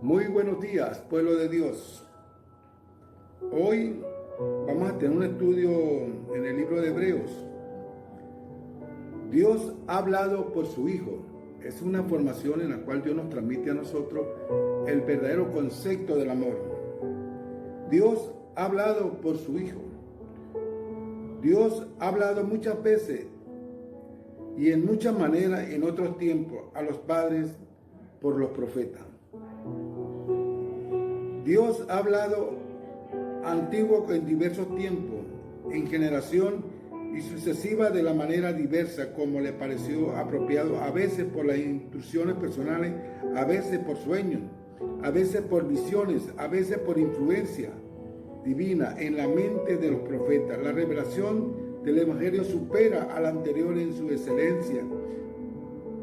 Muy buenos días, pueblo de Dios. Hoy vamos a tener un estudio en el libro de Hebreos. Dios ha hablado por su Hijo. Es una formación en la cual Dios nos transmite a nosotros el verdadero concepto del amor. Dios ha hablado por su Hijo. Dios ha hablado muchas veces y en muchas maneras en otros tiempos a los padres por los profetas. Dios ha hablado antiguo en diversos tiempos, en generación y sucesiva de la manera diversa como le pareció apropiado, a veces por las instrucciones personales, a veces por sueños, a veces por visiones, a veces por influencia divina en la mente de los profetas. La revelación del Evangelio supera a la anterior en su excelencia,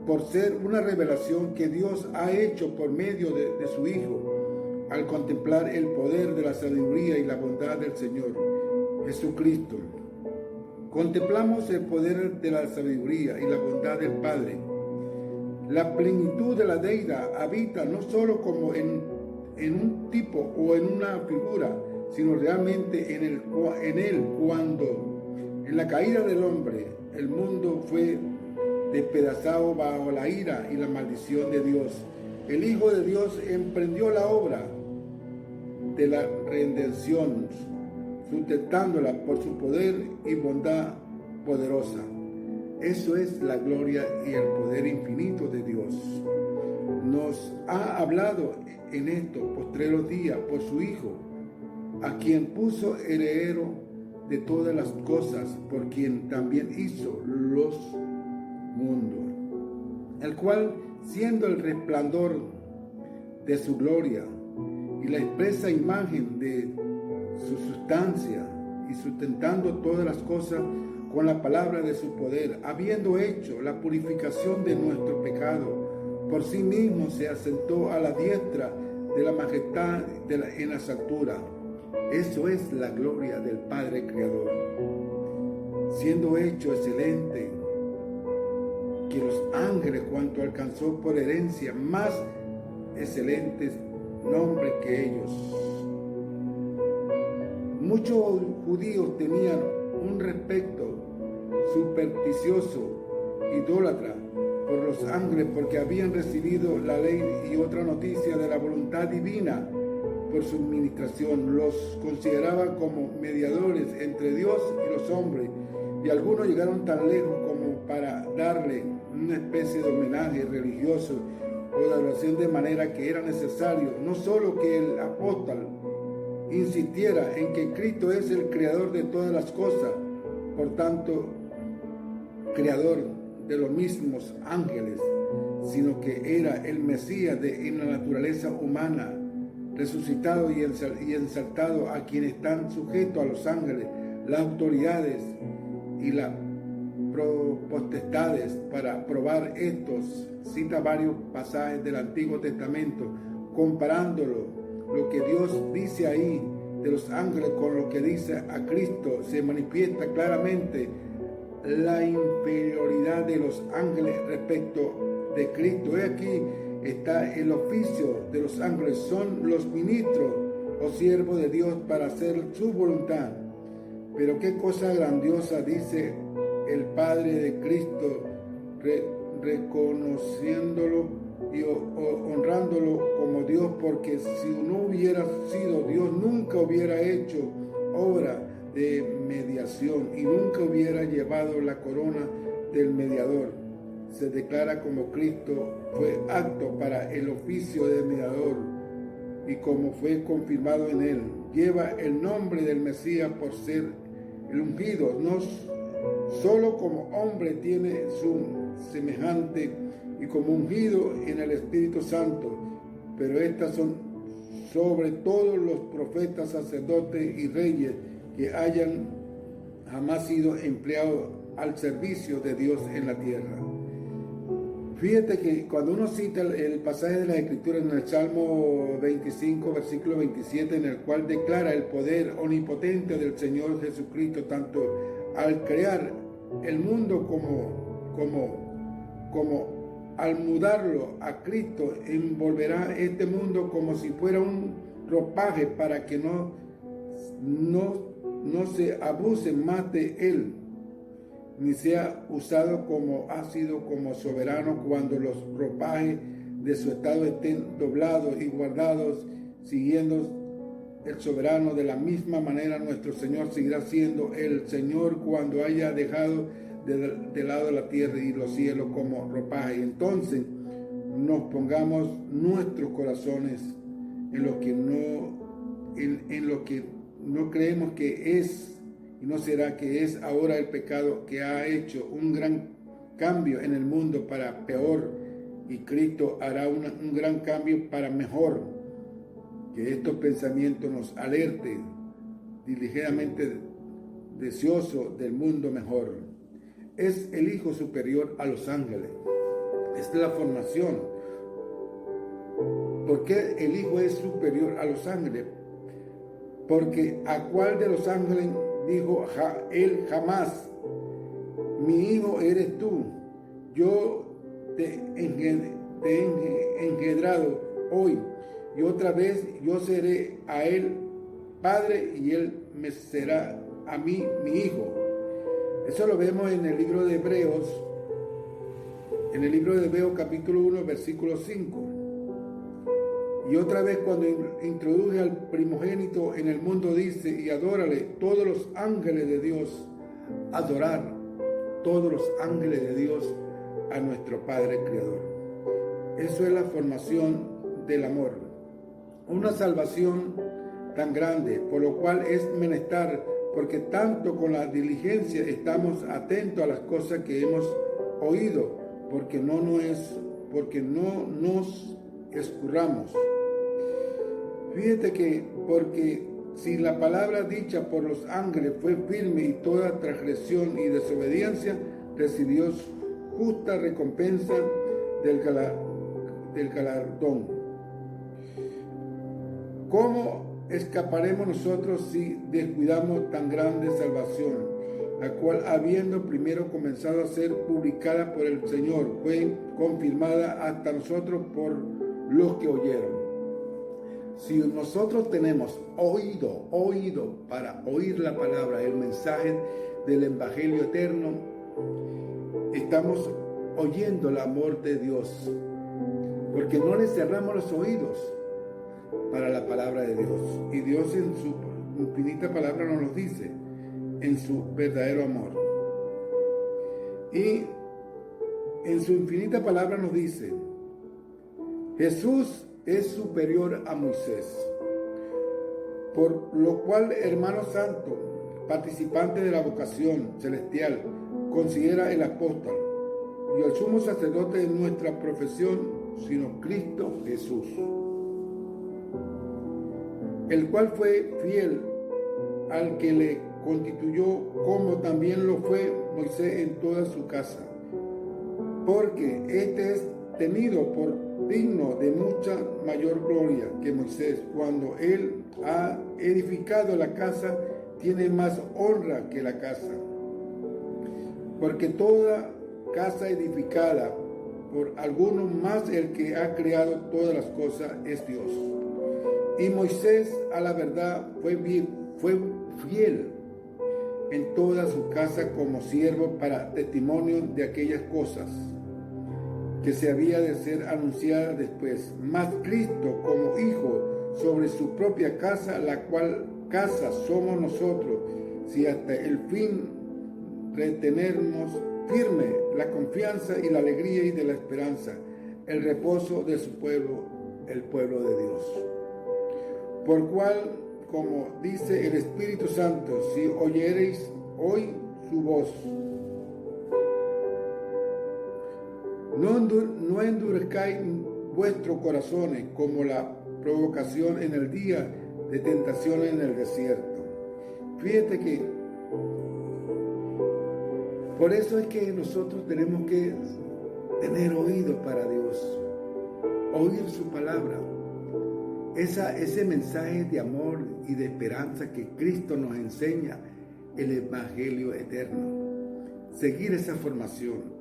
por ser una revelación que Dios ha hecho por medio de su Hijo, al contemplar el poder de la sabiduría y la bondad del Señor Jesucristo. Contemplamos el poder de la sabiduría y la bondad del Padre. La plenitud de la deidad habita no solo como en un tipo o en una figura, sino realmente en él cuando en la caída del hombre el mundo fue despedazado bajo la ira y la maldición de Dios. El Hijo de Dios emprendió la obra de la redención, sustentándola por su poder y bondad poderosa. Eso es la gloria y el poder infinito de Dios. Nos ha hablado en estos postreros días por su Hijo, a quien puso heredero de todas las cosas, por quien también hizo los mundos, el cual, siendo el resplandor de su gloria y la expresa imagen de su sustancia, y sustentando todas las cosas con la palabra de su poder, habiendo hecho la purificación de nuestro pecado, por sí mismo se asentó a la diestra de la majestad en las alturas. Eso es la gloria del Padre Creador, siendo hecho excelente que los ángeles, cuanto alcanzó por herencia más excelentes nombres que ellos. Muchos judíos tenían un respeto supersticioso, idólatra, por los ángeles, porque habían recibido la ley y otra noticia de la voluntad divina por su administración. Los consideraban como mediadores entre Dios y los hombres, y algunos llegaron tan lejos como para darle una especie de homenaje religioso o de adoración, de manera que era necesario no solo que el apóstol insistiera en que Cristo es el creador de todas las cosas, por tanto creador de los mismos ángeles, sino que era el Mesías en la naturaleza humana, resucitado y exaltado, a quien están sujetos a los ángeles, las autoridades y las potestades. Para probar estos, cita varios pasajes del Antiguo Testamento, comparándolo, lo que Dios dice ahí de los ángeles con lo que dice a Cristo. Se manifiesta claramente la inferioridad de los ángeles respecto de Cristo. He aquí está el oficio de los ángeles, son los ministros o siervos de Dios para hacer su voluntad. Pero qué cosa grandiosa dice el Padre de Cristo, reconociéndolo y honrándolo como Dios, porque si no hubiera sido Dios, nunca hubiera hecho obra de mediación y nunca hubiera llevado la corona del mediador. Se declara como Cristo fue apto para el oficio de mediador y como fue confirmado en él. Lleva el nombre del Mesías por ser el ungido. No solo como hombre tiene su semejante y como ungido en el Espíritu Santo, pero estas son sobre todos los profetas, sacerdotes y reyes que hayan jamás sido empleados al servicio de Dios en la tierra. Fíjate que cuando uno cita el pasaje de la Escritura en el Salmo 25, versículo 27, en el cual declara el poder omnipotente del Señor Jesucristo, tanto al crear el mundo como al mudarlo a Cristo, envolverá este mundo como si fuera un ropaje para que no se abuse más de él, ni sea usado como ha sido como soberano cuando los ropajes de su estado estén doblados y guardados, siguiendo el soberano. De la misma manera nuestro Señor seguirá siendo el Señor cuando haya dejado de lado la tierra y los cielos como ropaje. Y entonces nos pongamos nuestros corazones en lo que no creemos que es y no será, que es ahora el pecado que ha hecho un gran cambio en el mundo para peor, y Cristo hará un gran cambio para mejor. Que estos pensamientos nos alerten diligentemente deseoso del mundo mejor. Es el Hijo superior a los ángeles. Esta es la formación. ¿Por qué el Hijo es superior a los ángeles? Porque ¿a cuál de los ángeles dijo él jamás: mi hijo eres tú, yo te he engendrado hoy, y otra vez yo seré a él padre y él me será a mí mi hijo? Eso lo vemos en el libro de Hebreos, capítulo 1, versículo 5. Y otra vez cuando introduje al primogénito en el mundo dice: y adórale todos los ángeles de Dios. Adorar todos los ángeles de Dios a nuestro Padre Creador. Eso es la formación del amor. Una salvación tan grande, por lo cual es menester, porque tanto con la diligencia estamos atentos a las cosas que hemos oído, porque no nos escurramos. Fíjate que porque si la palabra dicha por los ángeles fue firme, y toda transgresión y desobediencia recibió justa recompensa del galardón, ¿cómo escaparemos nosotros si descuidamos tan grande salvación, la cual, habiendo primero comenzado a ser publicada por el Señor, fue confirmada hasta nosotros por los que oyeron? Si nosotros tenemos oído para oír la palabra, el mensaje del Evangelio eterno, estamos oyendo el amor de Dios, porque no le cerramos los oídos para la palabra de Dios. Y Dios en su infinita palabra nos lo dice, en su verdadero amor. Y en su infinita palabra nos dice: Jesús es superior a Moisés. Por lo cual, hermano santo, participante de la vocación celestial, considera el apóstol y el sumo sacerdote de nuestra profesión, sino Cristo Jesús, el cual fue fiel al que le constituyó, como también lo fue Moisés en toda su casa, porque este es tenido por digno de mucha mayor gloria que Moisés. Cuando él ha edificado la casa, tiene más honra que la casa, porque toda casa edificada por alguno, más el que ha creado todas las cosas, es Dios. Y Moisés, a la verdad, fue fiel en toda su casa como siervo para testimonio de aquellas cosas que se había de ser anunciada después. Mas Cristo como hijo sobre su propia casa, la cual casa somos nosotros, si hasta el fin retenernos firme la confianza y la alegría y de la esperanza, el reposo de su pueblo, el pueblo de Dios. Por cual, como dice el Espíritu Santo, si oyereis hoy su voz, no endurezcáis vuestros corazones como la provocación en el día de tentación en el desierto. Fíjate que por eso es que nosotros tenemos que tener oído para Dios, oír su palabra, ese mensaje de amor y de esperanza que Cristo nos enseña, el Evangelio eterno. Seguir esa formación.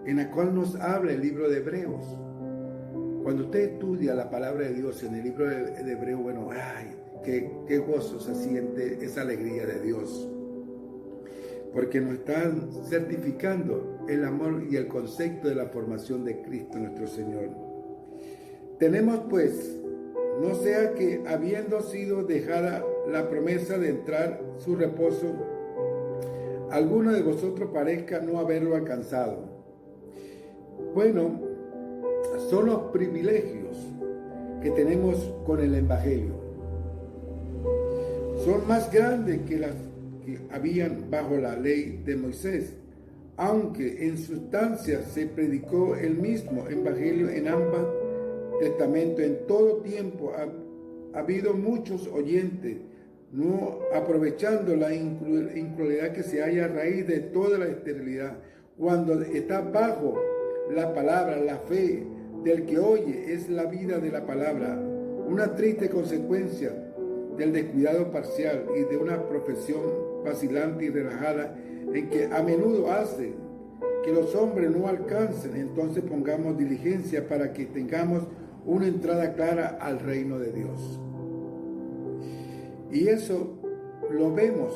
en la cual nos habla el libro de Hebreos. Cuando usted estudia la palabra de Dios en el libro de Hebreos, bueno, ay, qué gozo se siente esa alegría de Dios. Porque nos están certificando el amor y el concepto de la formación de Cristo nuestro Señor. Tenemos pues, no sea que habiendo sido dejada la promesa de entrar su reposo, alguno de vosotros parezca no haberlo alcanzado. Bueno, son los privilegios que tenemos con el Evangelio. Son más grandes que las que habían bajo la ley de Moisés, aunque en sustancia se predicó el mismo Evangelio en ambos testamentos. En todo tiempo ha habido muchos oyentes, no aprovechando la incredulidad que se halla a raíz de toda la esterilidad. Cuando está bajo la palabra, la fe del que oye es la vida de la palabra, una triste consecuencia del descuidado parcial y de una profesión vacilante y relajada, en que a menudo hace que los hombres no alcancen. Entonces pongamos diligencia para que tengamos una entrada clara al reino de Dios. Y eso lo vemos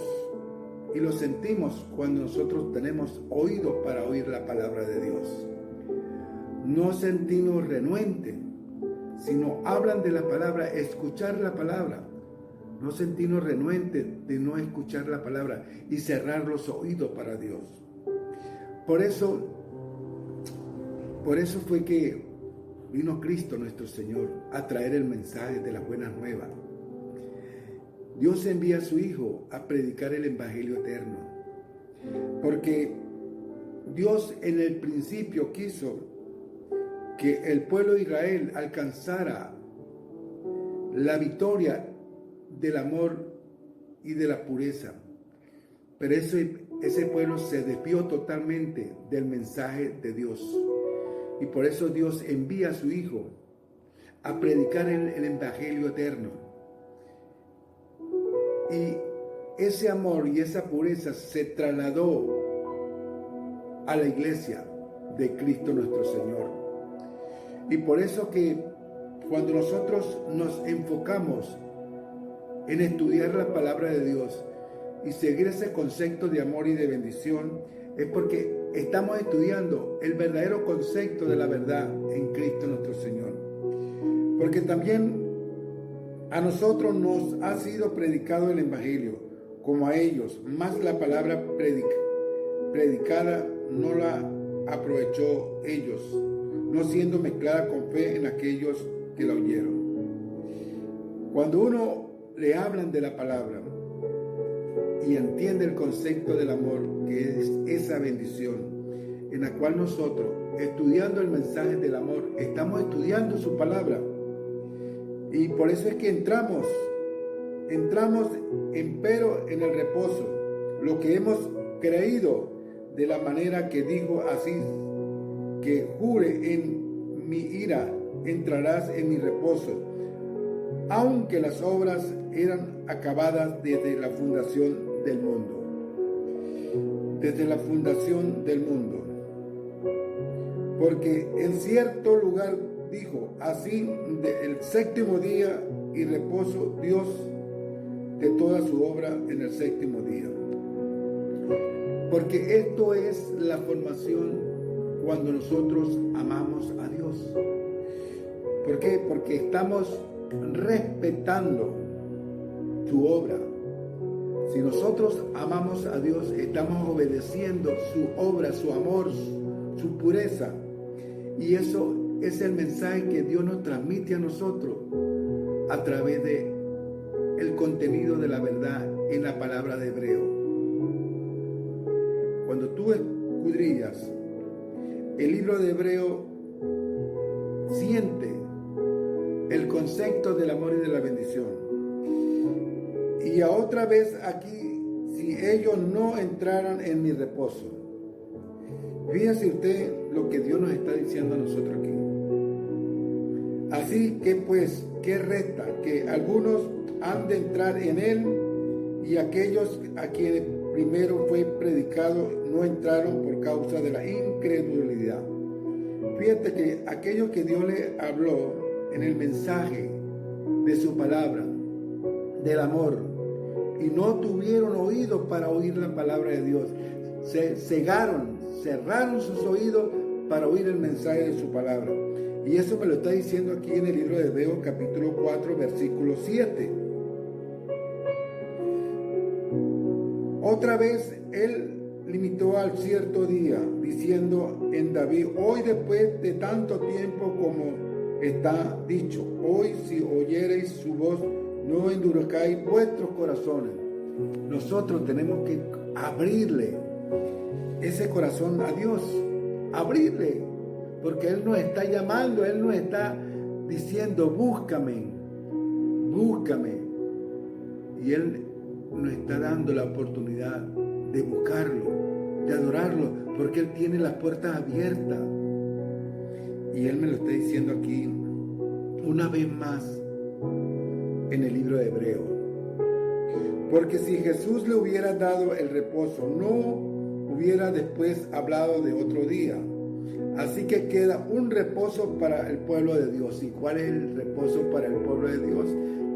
y lo sentimos cuando nosotros tenemos oído para oír la palabra de Dios. No sentimos renuentes, sino hablan de la palabra, escuchar la palabra. No sentirnos renuentes de no escuchar la palabra y cerrar los oídos para Dios. Por eso fue que vino Cristo nuestro Señor a traer el mensaje de la buena nueva. Dios envía a su Hijo a predicar el Evangelio eterno. Porque Dios en el principio quiso que el pueblo de Israel alcanzara la victoria del amor y de la pureza. Pero ese pueblo se desvió totalmente del mensaje de Dios. Y por eso Dios envía a su Hijo a predicar el Evangelio eterno. Y ese amor y esa pureza se trasladó a la iglesia de Cristo nuestro Señor. Y por eso que cuando nosotros nos enfocamos en estudiar la palabra de Dios y seguir ese concepto de amor y de bendición, es porque estamos estudiando el verdadero concepto de la verdad en Cristo nuestro Señor. Porque también a nosotros nos ha sido predicado el Evangelio, como a ellos, más la palabra predicada no la aprovechó ellos, no siendo mezclada con fe en aquellos que la oyeron. Cuando uno le hablan de la palabra y entiende el concepto del amor, que es esa bendición, en la cual nosotros, estudiando el mensaje del amor, estamos estudiando su palabra. Y por eso es que entramos empero en el reposo, lo que hemos creído, de la manera que dijo así, que jure en mi ira, entrarás en mi reposo, aunque las obras eran acabadas desde la fundación del mundo. Desde la fundación del mundo. Porque en cierto lugar dijo, así el séptimo día y reposo Dios de toda su obra en el séptimo día. Porque esto es la formación cuando nosotros amamos a Dios. ¿Por qué? Porque estamos respetando su obra. Si nosotros amamos a Dios, estamos obedeciendo su obra, su amor, su pureza. Y eso es el mensaje que Dios nos transmite a nosotros a través de el contenido de la verdad en la palabra de Hebreo. Cuando tú escudrillas el libro de Hebreo, siente el concepto del amor y de la bendición. Y a otra vez aquí, si ellos no entraran en mi reposo. Fíjese usted lo que Dios nos está diciendo a nosotros aquí. Así que pues, ¿qué resta? Que algunos han de entrar en él, y aquellos a quienes primero fue predicado no entraron por causa de la incredulidad. Fíjate que aquello que Dios le habló en el mensaje de su palabra, del amor, y no tuvieron oídos para oír la palabra de Dios, se cegaron, cerraron sus oídos para oír el mensaje de su palabra. Y eso me lo está diciendo aquí en el libro de Hebreos capítulo 4 versículo 7. Otra vez él limitó al cierto día, diciendo en David: hoy, después de tanto tiempo, como está dicho, hoy, si oyereis su voz, no endurezcáis vuestros corazones. Nosotros tenemos que abrirle ese corazón a Dios, abrirle, porque Él nos está llamando, Él nos está diciendo: búscame, búscame. Y Él nos está dando la oportunidad de buscarlo, de adorarlo, porque Él tiene las puertas abiertas. Y Él me lo está diciendo aquí una vez más en el libro de Hebreos. Porque si Jesús le hubiera dado el reposo, no hubiera después hablado de otro día. Así que queda un reposo para el pueblo de Dios. ¿Y cuál es el reposo para el pueblo de Dios?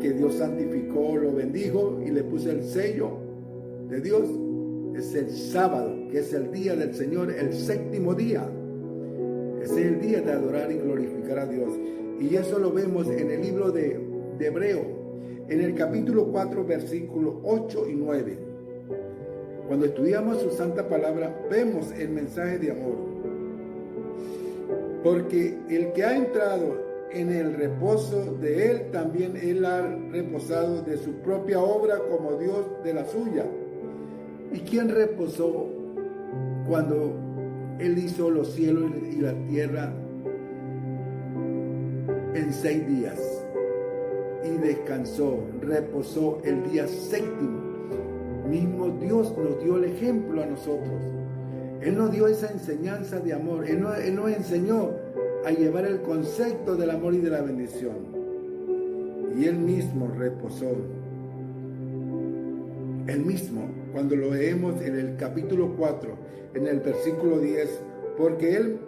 Que Dios santificó, lo bendijo y le puso el sello de Dios. Es el sábado, que es el día del Señor, el séptimo día. Ese es el día de adorar y glorificar a Dios. Y eso lo vemos en el libro de Hebreos, en el capítulo 4, versículos 8 y 9. Cuando estudiamos su santa palabra, vemos el mensaje de amor. Porque el que ha entrado en el reposo de Él, también Él ha reposado de su propia obra como Dios de la suya. ¿Y quién reposó cuando Él hizo los cielos y la tierra en 6 días? Y descansó, reposó el día séptimo. Mismo Dios nos dio el ejemplo a nosotros. Él nos dio esa enseñanza de amor. Él nos enseñó a llevar el concepto del amor y de la bendición. Y Él mismo reposó. Él mismo, cuando lo leemos en el capítulo 4, en el versículo 10, porque Él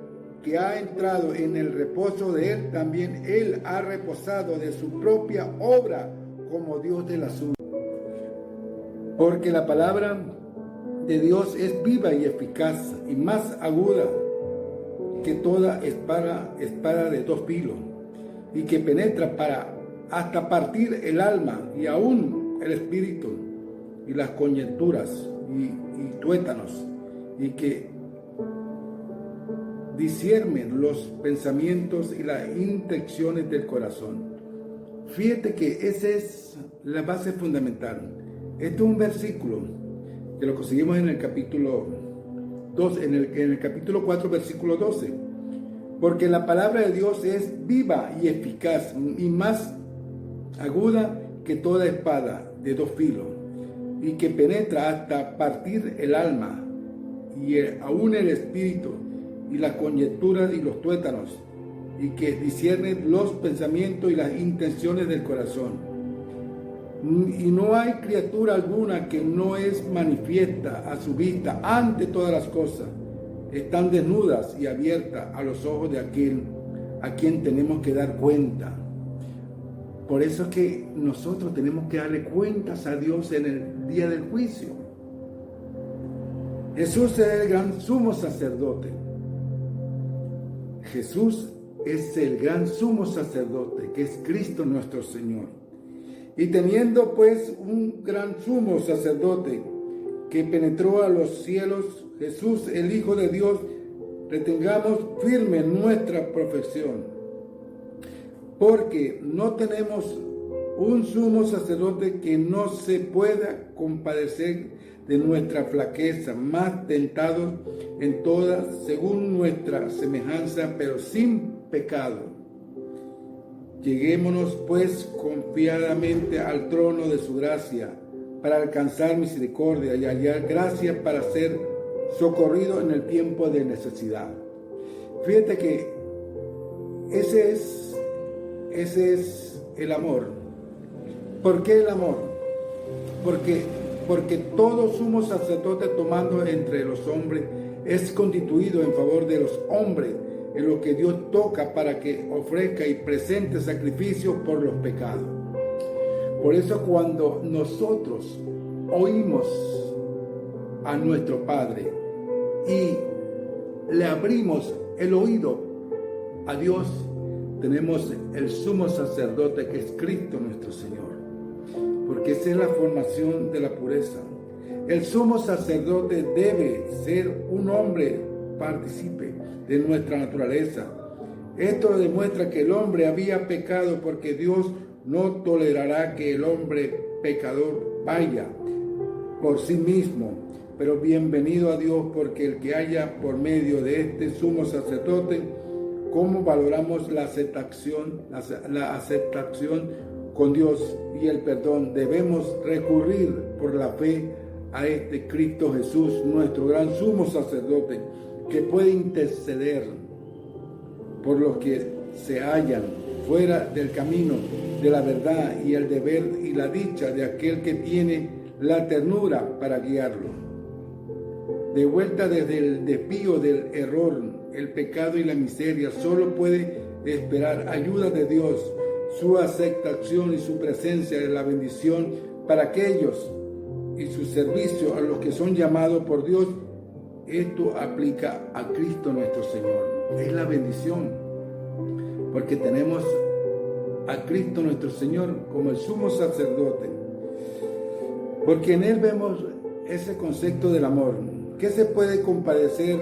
que ha entrado en el reposo de Él, también Él ha reposado de su propia obra como Dios de la suya. Porque la palabra de Dios es viva y eficaz y más aguda que toda espada de 2 filos, y que penetra hasta partir el alma y aún el espíritu y las coyunturas y tuétanos, y que disciernen los pensamientos y las intenciones del corazón. Fíjate que esa es la base fundamental. Este es un versículo que lo conseguimos en el capítulo 2, en el capítulo 4, versículo 12. Porque la palabra de Dios es viva y eficaz y más aguda que toda espada de 2 filos, y que penetra hasta partir el alma y aún el espíritu y las coyunturas y los tuétanos, y que discierne los pensamientos y las intenciones del corazón. Y no hay criatura alguna que no es manifiesta a su vista ante todas las cosas. Están desnudas y abiertas a los ojos de aquel a quien tenemos que dar cuenta. Por eso es que nosotros tenemos que darle cuentas a Dios en el día del juicio. Jesús es el gran sumo sacerdote. Jesús es el gran sumo sacerdote, que es Cristo nuestro Señor. Y teniendo pues un gran sumo sacerdote que penetró a los cielos, Jesús, el Hijo de Dios, retengamos firme nuestra profesión. Porque no tenemos un sumo sacerdote que no se pueda compadecer de nuestra flaqueza, más tentados en todas según nuestra semejanza, pero sin pecado. Lleguémonos pues confiadamente al trono de su gracia, para alcanzar misericordia y hallar gracia para ser socorrido en el tiempo de necesidad. Fíjate que ese es el amor. ¿Por qué el amor? Porque porque todo sumo sacerdote tomando entre los hombres es constituido en favor de los hombres, en lo que Dios toca para que ofrezca y presente sacrificios por los pecados. Por eso cuando nosotros oímos a nuestro Padre y le abrimos el oído a Dios, tenemos el sumo sacerdote que es Cristo nuestro Señor, porque esa es la formación de la pureza. El sumo sacerdote debe ser un hombre partícipe de nuestra naturaleza. Esto demuestra que el hombre había pecado, porque Dios no tolerará que el hombre pecador vaya por sí mismo. Pero bienvenido a Dios, porque el que haya por medio de este sumo sacerdote, ¿cómo valoramos la aceptación con Dios y el perdón? Debemos recurrir por la fe a este Cristo Jesús, nuestro gran sumo sacerdote, que puede interceder por los que se hallan fuera del camino de la verdad y el deber y la dicha de aquel que tiene la ternura para guiarlo. De vuelta desde el desvío del error, el pecado y la miseria, solo puede esperar ayuda de Dios, su aceptación y su presencia de la bendición para aquellos y su servicio a los que son llamados por Dios. Esto aplica a Cristo nuestro Señor. Es la bendición, porque tenemos a Cristo nuestro Señor como el sumo sacerdote, porque en Él vemos ese concepto del amor, que se puede compadecer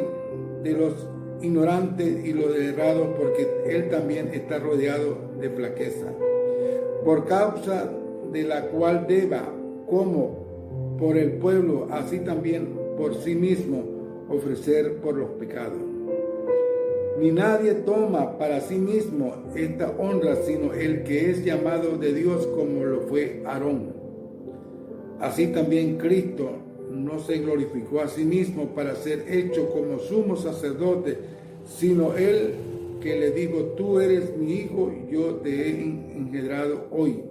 de los ignorantes y los errados, porque Él también está rodeado de flaqueza, por causa de la cual deba, como por el pueblo, así también por sí mismo, ofrecer por los pecados. Ni nadie toma para sí mismo esta honra, sino el que es llamado de Dios, como lo fue Aarón. Así también Cristo no se glorificó a sí mismo para ser hecho como sumo sacerdote, sino Él que le dijo: tú eres mi hijo, yo te he engendrado hoy.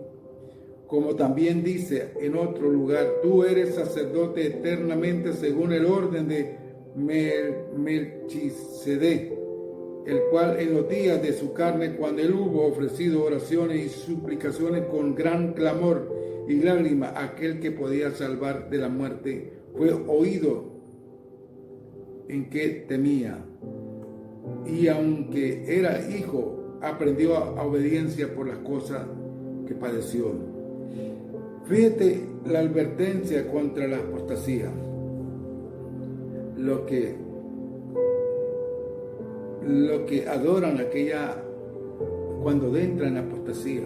Como también dice en otro lugar: tú eres sacerdote eternamente según el orden de Melquisedec, el cual en los días de su carne, cuando él hubo ofrecido oraciones y suplicaciones con gran clamor y lágrimas, aquel que podía salvar de la muerte, fue oído en que temía, y aunque era hijo, aprendió a obediencia por las cosas que padeció. Fíjate la advertencia contra la apostasía, lo que adoran cuando entran en apostasía,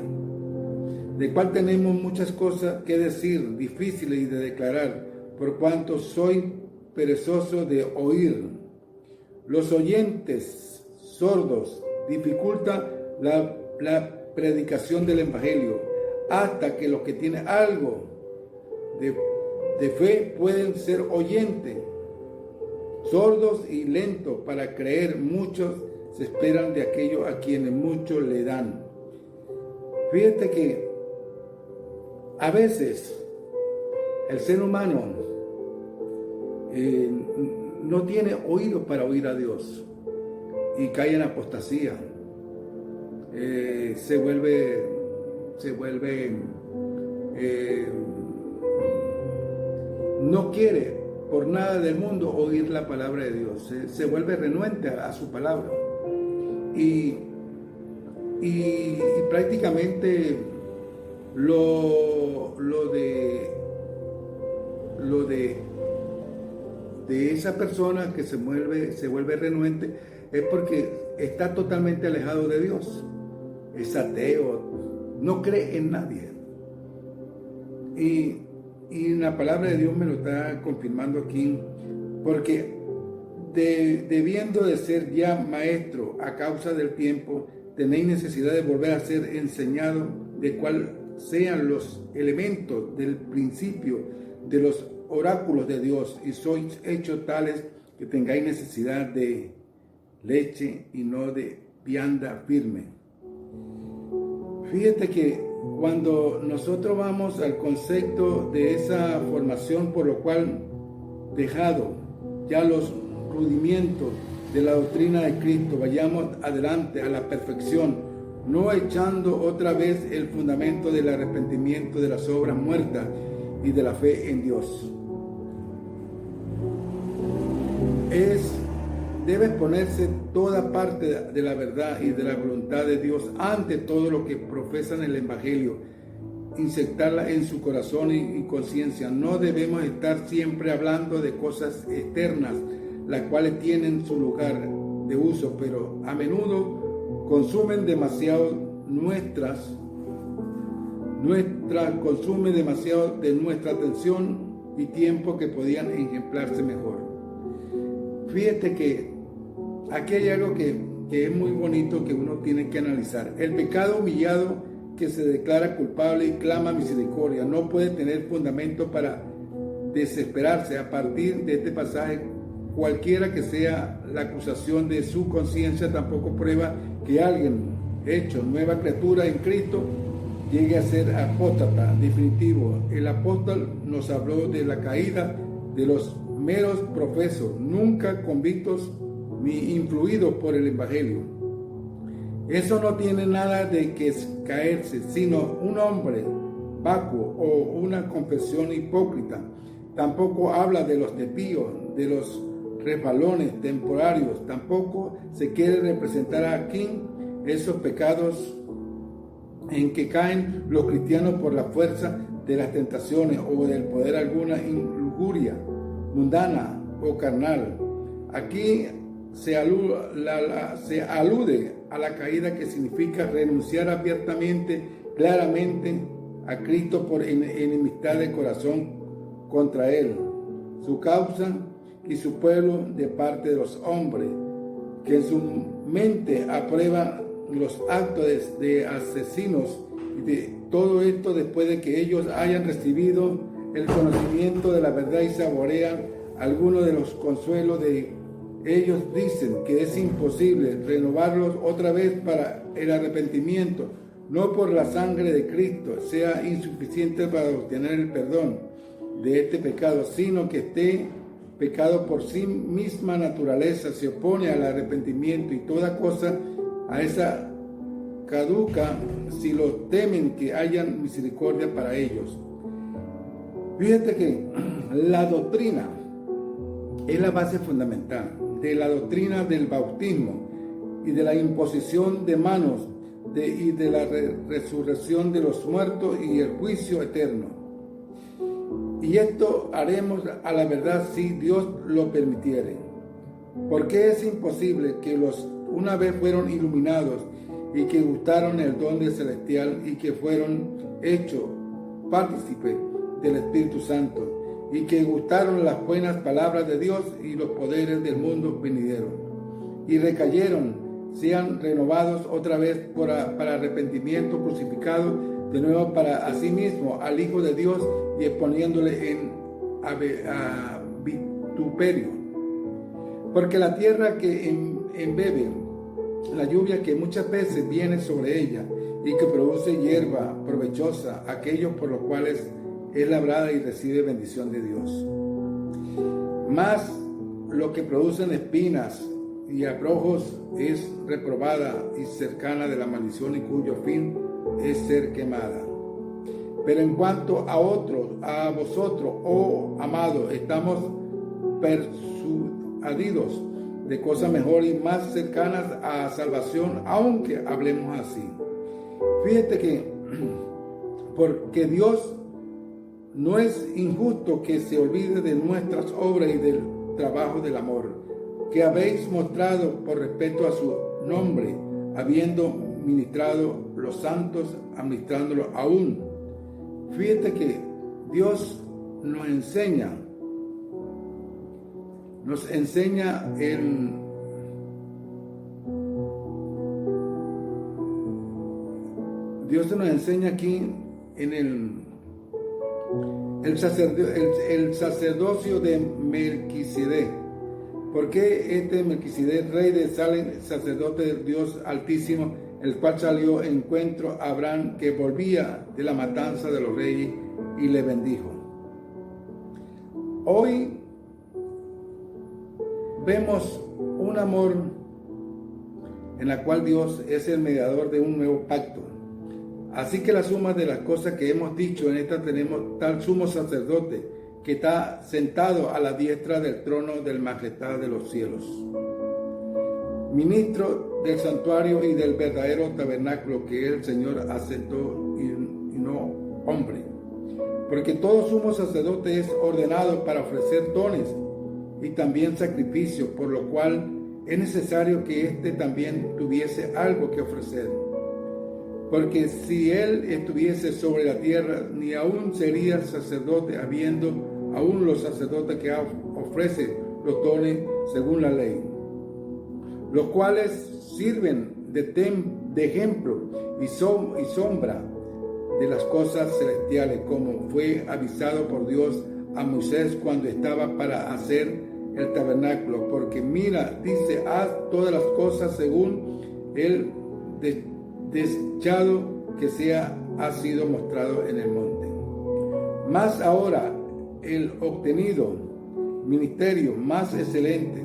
de cual tenemos muchas cosas que decir, difíciles de declarar, por cuanto soy perezoso de oír. Los oyentes sordos dificulta la predicación del evangelio, hasta que los que tienen algo de fe pueden ser oyentes. Sordos y lentos para creer, muchos se esperan de aquellos a quienes muchos le dan. Fíjate que a veces el ser humano no tiene oídos para oír a Dios y cae en apostasía. Se vuelve no quiere por nada del mundo oír la palabra de Dios, se vuelve renuente a su palabra, y prácticamente lo de esa persona que se vuelve renuente es porque está totalmente alejado de Dios, es ateo, no cree en nadie. Y la palabra de Dios me lo está confirmando aquí, porque debiendo de ser ya maestro a causa del tiempo, tenéis necesidad de volver a ser enseñado de cuál sean los elementos del principio de los oráculos de Dios, y sois hechos tales que tengáis necesidad de leche y no de vianda firme. Fíjate que cuando nosotros vamos al concepto de esa formación, por lo cual dejado ya los rudimientos de la doctrina de Cristo, vayamos adelante a la perfección, no echando otra vez el fundamento del arrepentimiento de las obras muertas y de la fe en Dios. Debe ponerse toda parte de la verdad y de la voluntad de Dios ante todo lo que profesan el Evangelio, insertarla en su corazón y conciencia. No debemos estar siempre hablando de cosas externas, las cuales tienen su lugar de uso, pero a menudo consumen demasiado consume demasiado de nuestra atención y tiempo que podían ejemplarse mejor. Fíjate que aquí hay algo que es muy bonito que uno tiene que analizar. El pecado humillado que se declara culpable y clama misericordia no puede tener fundamento para desesperarse. A partir de este pasaje, cualquiera que sea la acusación de su conciencia, tampoco prueba que alguien hecho nueva criatura en Cristo llegue a ser apóstata definitivo. El apóstol nos habló de la caída de los meros profesos, nunca convictos ni influidos por el Evangelio. Eso no tiene nada de que caerse, sino un hombre vacuo o una confesión hipócrita. Tampoco habla de los desvíos, de los resbalones temporarios. Tampoco se quiere representar aquí esos pecados en que caen los cristianos por la fuerza de las tentaciones o del poder alguna injuria mundana o carnal. Aquí se alude a la caída, que significa renunciar abiertamente, claramente a Cristo por enemistad de corazón contra Él, su causa y su pueblo de parte de los hombres, que en su mente aprueba los actos de asesinos, y de todo esto después de que ellos hayan recibido el conocimiento de la verdad y saborean algunos de los consuelos de ellos. Dicen que es imposible renovarlos otra vez para el arrepentimiento, no por la sangre de Cristo sea insuficiente para obtener el perdón de este pecado, sino que este pecado por sí misma naturaleza se opone al arrepentimiento, y toda cosa a esa caduca si lo temen que hayan misericordia para ellos. Fíjate que la doctrina es la base fundamental de la doctrina del bautismo y de la imposición de manos y de la resurrección de los muertos y el juicio eterno. Y esto haremos a la verdad si Dios lo permitiere. Porque es imposible que los una vez fueron iluminados y que gustaron el don del celestial y que fueron hechos partícipes del Espíritu Santo y que gustaron las buenas palabras de Dios y los poderes del mundo venidero y recayeron, sean renovados otra vez para arrepentimiento, crucificado de nuevo para sí mismo al Hijo de Dios y exponiéndole en vituperio. Porque la tierra que embebe la lluvia que muchas veces viene sobre ella y que produce hierba provechosa, aquellos por los cuales es labrada y recibe bendición de Dios. Mas lo que producen espinas y abrojos es reprobada y cercana de la maldición, y cuyo fin es ser quemada. Pero en cuanto a vosotros, oh amados, estamos persuadidos de cosas mejores y más cercanas a salvación, aunque hablemos así. Fíjate que porque Dios no es injusto que se olvide de nuestras obras y del trabajo del amor que habéis mostrado por respeto a su nombre, habiendo ministrado los santos, administrándolo aún. Fíjate que Dios nos enseña Dios nos enseña aquí en el sacerdocio de Melquisedec. ¿Por qué este Melquisedec, rey de Salem, sacerdote del Dios Altísimo, el cual salió en encuentro a Abraham, que volvía de la matanza de los reyes, y le bendijo. Hoy vemos un amor en la cual Dios es el mediador de un nuevo pacto. Así que la suma de las cosas que hemos dicho en esta, tenemos tal sumo sacerdote que está sentado a la diestra del trono del majestad de los cielos, ministro del santuario y del verdadero tabernáculo que el Señor asentó y no hombre. Porque todo sumo sacerdote es ordenado para ofrecer dones y también sacrificios, por lo cual es necesario que éste también tuviese algo que ofrecer. Porque si él estuviese sobre la tierra, ni aún sería sacerdote, habiendo aún los sacerdotes que ofrecen los dones según la ley, los cuales sirven de ejemplo y sombra de las cosas celestiales, como fue avisado por Dios a Moisés cuando estaba para hacer el tabernáculo. Porque mira, dice, haz todas las cosas según el desechado que ha sido mostrado en el monte. Mas ahora el obtenido ministerio más excelente,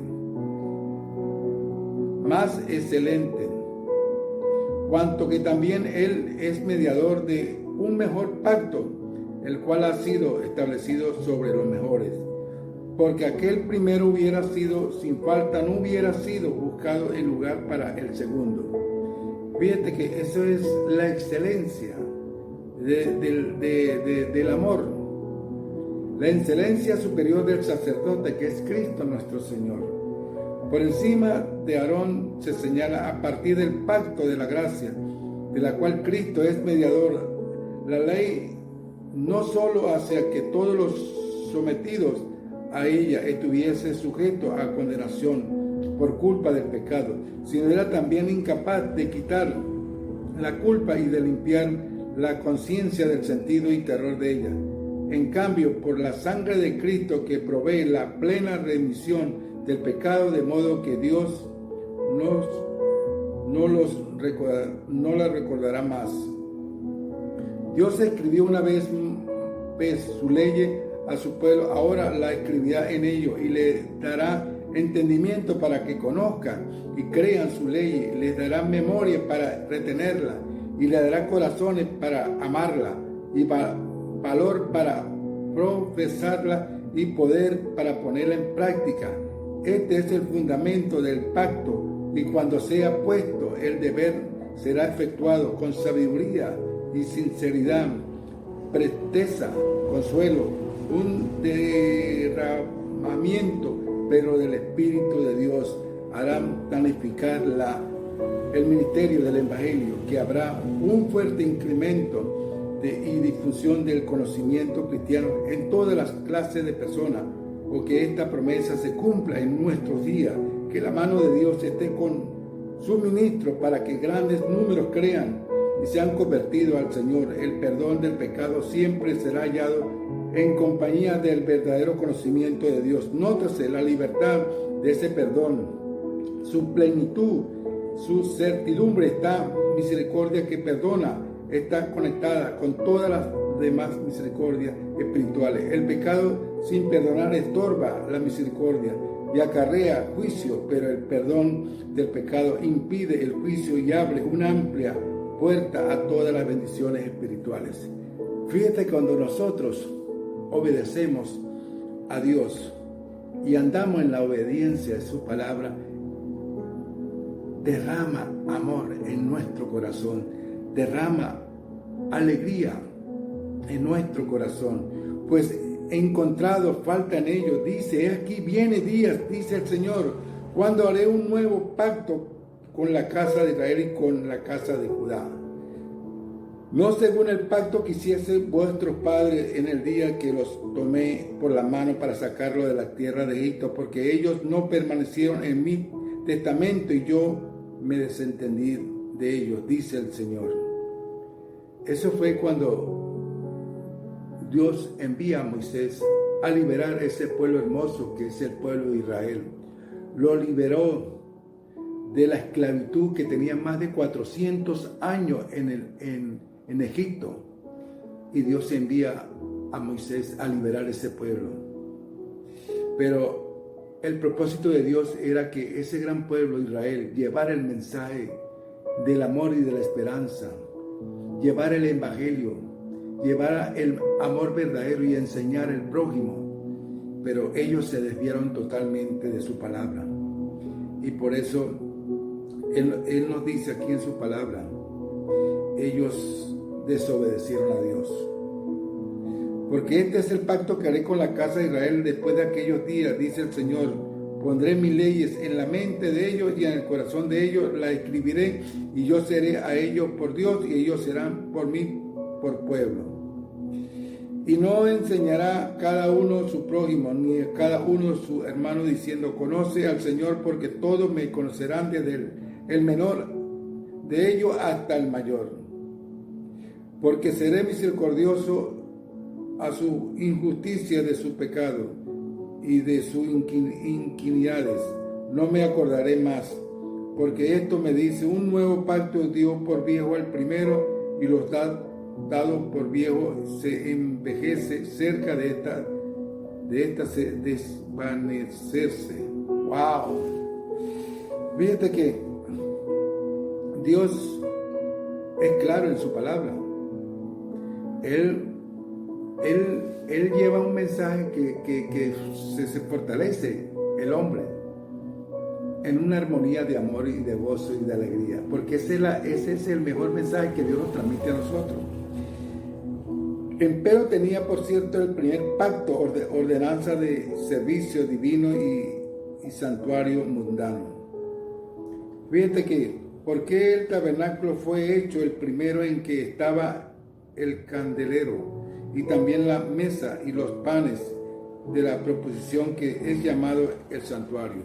cuanto que también él es mediador de un mejor pacto, el cual ha sido establecido sobre los mejores. Porque aquel primero hubiera sido sin falta, no hubiera sido buscado en lugar para el segundo. Fíjate que eso es la excelencia del amor, la excelencia superior del sacerdote, que es Cristo nuestro Señor. Por encima de Aarón se señala a partir del pacto de la gracia, de la cual Cristo es mediador, la ley no solo hacia que todos los sometidos a ella estuviesen sujetos a condenación por culpa del pecado, sino era también incapaz de quitar la culpa y de limpiar la conciencia del sentido y terror de ella. En cambio, por la sangre de Cristo, que provee la plena remisión del pecado, de modo que Dios no la recordará más. Dios escribió una vez su ley a su pueblo, ahora la escribirá en ellos y le dará entendimiento para que conozcan y crean su ley, les dará memoria para retenerla y le dará corazones para amarla y valor para profesarla y poder para ponerla en práctica. Este es el fundamento del pacto, y cuando sea puesto el deber será efectuado con sabiduría y sinceridad, presteza, consuelo, un derramamiento pero del Espíritu de Dios harán planificar el ministerio del Evangelio, que habrá un fuerte incremento y difusión del conocimiento cristiano en todas las clases de personas, o que esta promesa se cumpla en nuestros días, que la mano de Dios esté con su ministro para que grandes números crean y se han convertido al Señor. El perdón del pecado siempre será hallado en compañía del verdadero conocimiento de Dios. Nótese la libertad de ese perdón, su plenitud, su certidumbre. Esta misericordia que perdona está conectada con todas las demás misericordias espirituales. El pecado sin perdonar estorba la misericordia y acarrea juicio, pero el perdón del pecado impide el juicio y abre una amplia puerta a todas las bendiciones espirituales. Fíjate, cuando nosotros obedecemos a Dios y andamos en la obediencia de su palabra, derrama amor en nuestro corazón, derrama alegría en nuestro corazón, pues he encontrado falta en ellos. Dice, aquí viene días, dice el Señor, cuando haré un nuevo pacto con la casa de Israel y con la casa de Judá, no según el pacto que hiciesen vuestros padres en el día que los tomé por la mano para sacarlo de la tierra de Egipto, porque ellos no permanecieron en mi testamento y yo me desentendí de ellos, dice el Señor. Eso fue cuando Dios envía a Moisés a liberar ese pueblo hermoso que es el pueblo de Israel. Lo liberó de la esclavitud que tenía más de 400 años en Egipto. Y Dios envía a Moisés a liberar ese pueblo. Pero el propósito de Dios era que ese gran pueblo Israel llevara el mensaje del amor y de la esperanza, llevara el evangelio, llevara el amor verdadero y enseñar al prójimo. Pero ellos se desviaron totalmente de su palabra. Y por eso Él nos dice aquí en su palabra, ellos desobedecieron a Dios. Porque este es el pacto que haré con la casa de Israel después de aquellos días, dice el Señor. Pondré mis leyes en la mente de ellos y en el corazón de ellos las escribiré, y yo seré a ellos por Dios y ellos serán por mí por pueblo. Y no enseñará cada uno su prójimo, ni cada uno su hermano, diciendo, conoce al Señor, porque todos me conocerán, desde el menor de ellos hasta el mayor. Porque seré misericordioso a su injusticia de su pecado y de sus iniquidades. No me acordaré más, porque esto me dice, un nuevo pacto dio por viejo al primero, y los dado por viejo se envejece cerca de esta se desvanecerse. ¡Wow! Fíjate que Dios es claro en su palabra. Él lleva un mensaje que se fortalece el hombre en una armonía de amor y de gozo y de alegría, porque ese es el mejor mensaje que Dios nos transmite a nosotros. Empero tenía, por cierto, el primer pacto, ordenanza de servicio divino y santuario mundano. Fíjate que, ¿por qué el tabernáculo fue hecho el primero en que estaba el candelero y también la mesa y los panes de la proposición, que es llamado el santuario?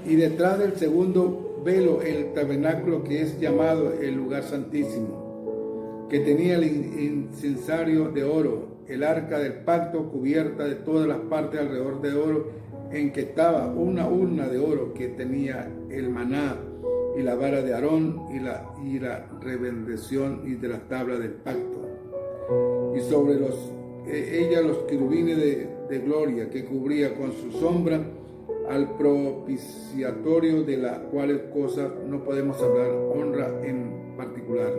Y detrás del segundo velo el tabernáculo, que es llamado el lugar santísimo, que tenía el incensario de oro, el arca del pacto cubierta de todas las partes alrededor de oro, en que estaba una urna de oro que tenía el maná y la vara de Aarón y la rebendición y de las tablas del pacto. Y sobre ella los querubines de gloria, que cubría con su sombra al propiciatorio, de las cuales cosas no podemos hablar honra en particular.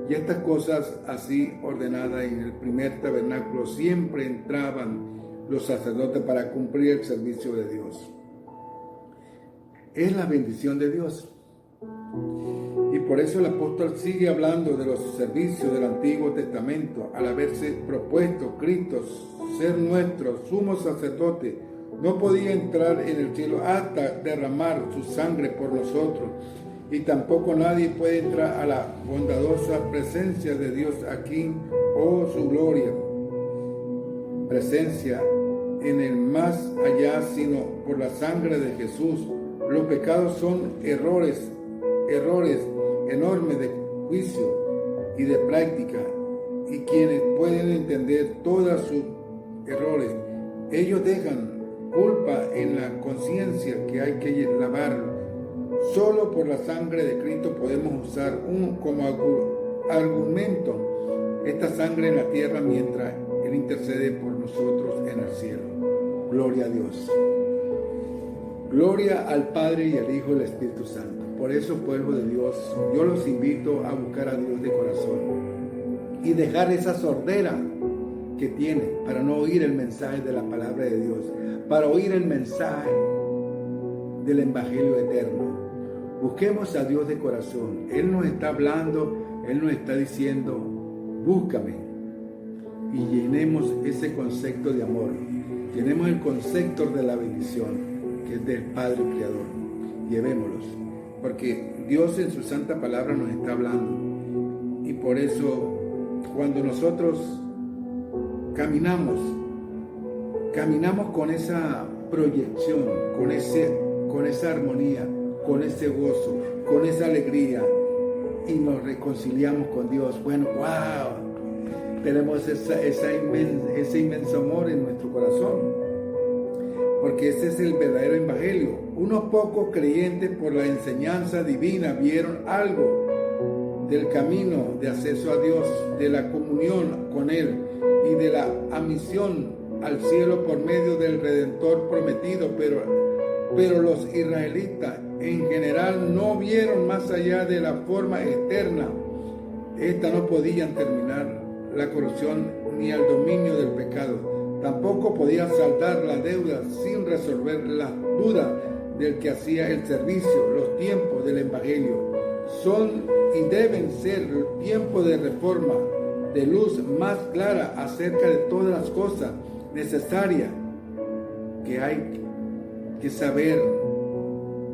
Y estas cosas así ordenadas en el primer tabernáculo, siempre entraban los sacerdotes para cumplir el servicio de Dios. Es la bendición de Dios. Y por eso el apóstol sigue hablando de los servicios del Antiguo Testamento, al haberse propuesto Cristo ser nuestro sumo sacerdote. No podía entrar en el cielo hasta derramar su sangre por nosotros, y tampoco nadie puede entrar a la bondadosa presencia de Dios aquí, su gloria, presencia en el más allá, sino por la sangre de Jesús. Los pecados son errores enormes de juicio y de práctica, y quienes pueden entender todos sus errores, ellos dejan culpa en la conciencia que hay que lavar. Solo por la sangre de Cristo podemos usar como argumento esta sangre en la tierra, mientras Él intercede por nosotros en el cielo. Gloria a Dios. Gloria al Padre y al Hijo y al Espíritu Santo. Por eso, pueblo de Dios, yo los invito a buscar a Dios de corazón y dejar esa sordera que tiene para no oír el mensaje de la palabra de Dios, para oír el mensaje del Evangelio eterno. Busquemos a Dios de corazón. Él nos está hablando, Él nos está diciendo, búscame. Y llenemos ese concepto de amor. Llenemos el concepto de la bendición, que es del Padre Creador. Llevémoslos. Porque Dios en su santa palabra nos está hablando. Y por eso, cuando nosotros caminamos con esa proyección, con esa armonía, con ese gozo, con esa alegría, y nos reconciliamos con Dios. Bueno, wow, tenemos ese inmenso amor en nuestro corazón, porque ese es el verdadero evangelio. Unos pocos creyentes por la enseñanza divina vieron algo del camino de acceso a Dios, de la comunión con Él y de la admisión al cielo por medio del Redentor prometido, pero los israelitas en general no vieron más allá de la forma externa. Esta no podían terminar la corrupción ni el dominio del pecado. Tampoco podía saldar la deuda sin resolver las dudas del que hacía el servicio. Los tiempos del Evangelio son y deben ser tiempos de reforma, de luz más clara acerca de todas las cosas necesarias que hay que saber,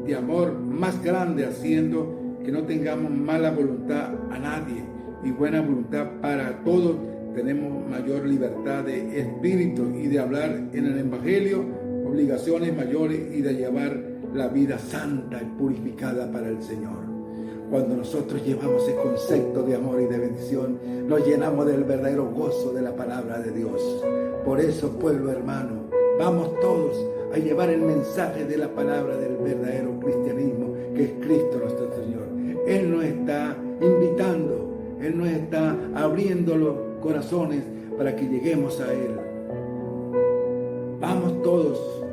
de amor más grande, haciendo que no tengamos mala voluntad a nadie y buena voluntad para todos. Tenemos mayor libertad de espíritu y de hablar en el Evangelio, obligaciones mayores y de llevar la vida santa y purificada para el Señor. Cuando nosotros llevamos ese concepto de amor y de bendición, nos llenamos del verdadero gozo de la palabra de Dios. Por eso, pueblo hermano, vamos todos a llevar el mensaje de la palabra del verdadero cristianismo, que es Cristo nuestro Señor. Él nos está invitando, Él nos está abriendo los corazones para que lleguemos a Él. Vamos todos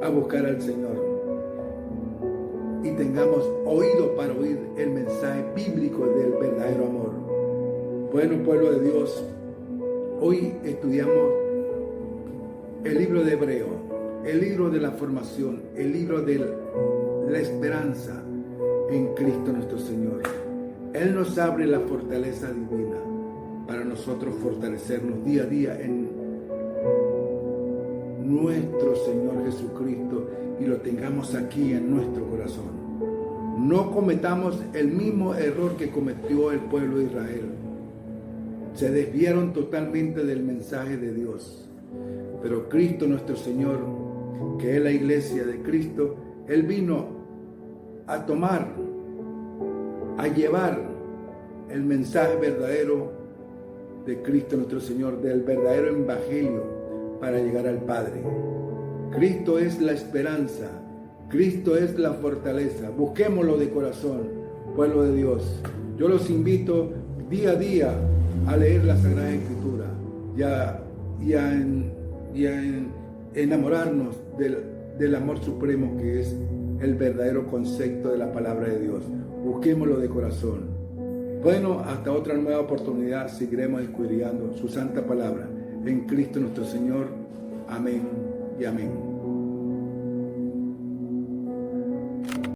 a buscar al Señor y tengamos oído para oír el mensaje bíblico del verdadero amor. Bueno, pueblo de Dios, hoy estudiamos el libro de Hebreo, el libro de la formación, el libro de la esperanza en Cristo nuestro Señor. Él nos abre la fortaleza divina para nosotros fortalecernos día a día en nuestro Señor Jesucristo y lo tengamos aquí en nuestro corazón. No cometamos el mismo error que cometió el pueblo de Israel. Se desviaron totalmente del mensaje de Dios. Pero Cristo nuestro Señor, que es la iglesia de Cristo, Él vino a tomar, a llevar el mensaje verdadero de Cristo nuestro Señor, del verdadero evangelio para llegar al Padre. Cristo es la esperanza, Cristo es la fortaleza. Busquémoslo de corazón, pueblo de Dios. Yo los invito día a día a leer la Sagrada Escritura y a enamorarnos del amor supremo que es el verdadero concepto de la palabra de Dios. Busquémoslo de corazón. Bueno, hasta otra nueva oportunidad seguiremos escudriñando su santa palabra en Cristo nuestro Señor. Amén y amén.